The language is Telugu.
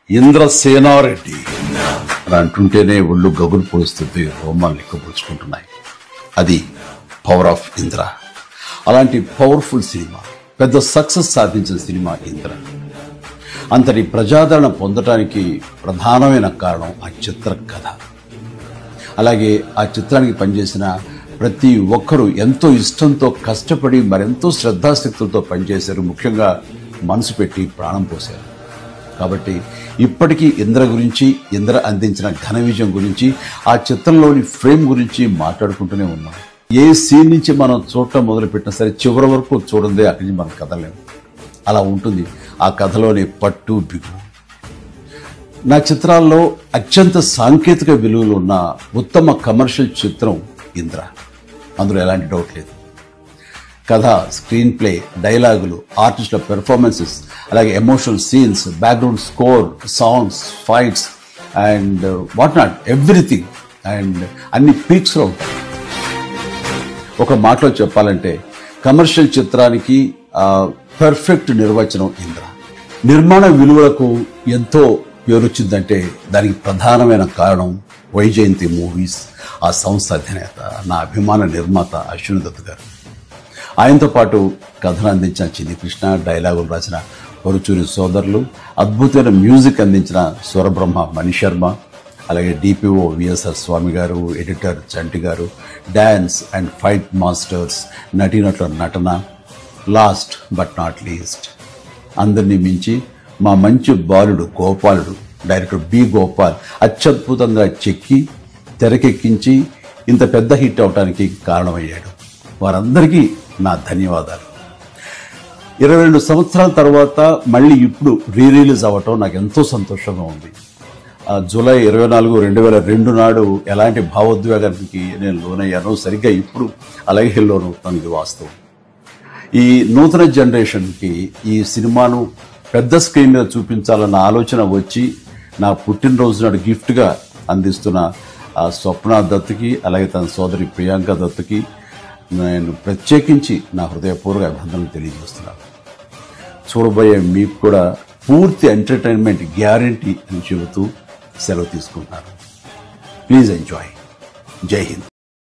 ఇంద్రసేనారెడ్డి అని అంటుంటేనే ఒళ్ళు గగులు పొడుస్తుంది, రోమాలు లెక్కపరుచుకుంటున్నాయి. అది పవర్ ఆఫ్ ఇంద్ర. అలాంటి పవర్ఫుల్ సినిమా, పెద్ద సక్సెస్ సాధించిన సినిమా ఇంద్ర. అంతటి ప్రజాదరణ పొందటానికి ప్రధానమైన కారణం ఆ చిత్ర కథ. అలాగే ఆ చిత్రానికి పనిచేసిన ప్రతి ఒక్కరూ ఎంతో ఇష్టంతో కష్టపడి మరెంతో శ్రద్ధాశక్తులతో పనిచేశారు. ముఖ్యంగా మనసు పెట్టి ప్రాణం పోశారు. కాబట్టి ఇప్పటికీ ఇంద్ర గురించి, ఇంద్ర అందించిన ఘన విజయం గురించి, ఆ చిత్రంలోని ఫ్రేమ్ గురించి మాట్లాడుకుంటూనే ఉన్నాం. ఏ సీన్ నుంచి మనం చూడటం మొదలుపెట్టినా సరే చివరి వరకు చూడందే అక్కడి నుంచి మనం కదలేము. అలా ఉంటుంది ఆ కథలోని పట్టు బిగు. నా చిత్రాల్లో అత్యంత సాంకేతిక విలువలు ఉన్న ఉత్తమ కమర్షియల్ చిత్రం ఇంద్ర. అందులో ఎలాంటి డౌట్ లేదు. కథ, స్క్రీన్ ప్లే, డైలాగులు, ఆర్టిస్టుల పెర్ఫార్మెన్సెస్, అలాగే emotional scenes, background score, songs, fights and what not, everything. And అన్ని పీక్స్లో ఉంటాయి. ఒక మాటలో చెప్పాలంటే కమర్షియల్ చిత్రానికి పర్ఫెక్ట్ నిర్వచనం ఇంద్ర. నిర్మాణ విలువలకు ఎంతో పేరొచ్చిందంటే దానికి ప్రధానమైన కారణం వైజయంతి మూవీస్, ఆ సంస్థ అధినేత, నా అభిమాన నిర్మాత అశ్విని దత్ గారు. ఆయనతో పాటు కథను అందించిన చిన్ని కృష్ణ, డైలాగులు రాసిన పరుచూరి సోదరులు, అద్భుతమైన మ్యూజిక్ అందించిన స్వరబ్రహ్మ మణిశర్మ, అలాగే డిపిఓ విఎస్ఆర్ స్వామి గారు, ఎడిటర్ చంటి గారు, డ్యాన్స్ అండ్ ఫైట్ మాస్టర్స్, నటీనటుల నటన, లాస్ట్ బట్ నాట్ లీస్ట్ అందరినీ మించి మా మంచి బాలుడు గోపాలుడు, డైరెక్టర్ బి గోపాల్ అత్యద్భుతంగా చెక్కి తెరకెక్కించి ఇంత పెద్ద హిట్ అవడానికి కారణమయ్యాడు. వారందరికీ నా ధన్యవాదాలు. 22 సంవత్సరాల తర్వాత మళ్ళీ ఇప్పుడు రిలీజ్ అవ్వటం నాకు ఎంతో సంతోషంగా ఉంది. జూలై 24, 2002 నాడు ఎలాంటి భావోద్వేగానికి నేను లోనయ్యానో సరిగ్గా ఇప్పుడు అలాగే లోనవుతాను. ఇది వాస్తవం. ఈ నూతన జనరేషన్కి ఈ సినిమాను పెద్ద స్క్రీన్ మీద చూపించాలన్న ఆలోచన వచ్చి నా పుట్టినరోజు నాడు గిఫ్ట్గా అందిస్తున్న స్వప్న దత్తుకి, అలాగే తన సోదరి ప్రియాంక దత్తుకి నేను ప్రత్యేకించి నా హృదయపూర్వక అభినందనలు తెలియజేస్తున్నాను. చూడబోయే మీకు కూడా పూర్తి ఎంటర్టైన్మెంట్ గ్యారంటీ అని చెబుతూ సెలవు తీసుకుంటాను. Please enjoy. జై హింద్.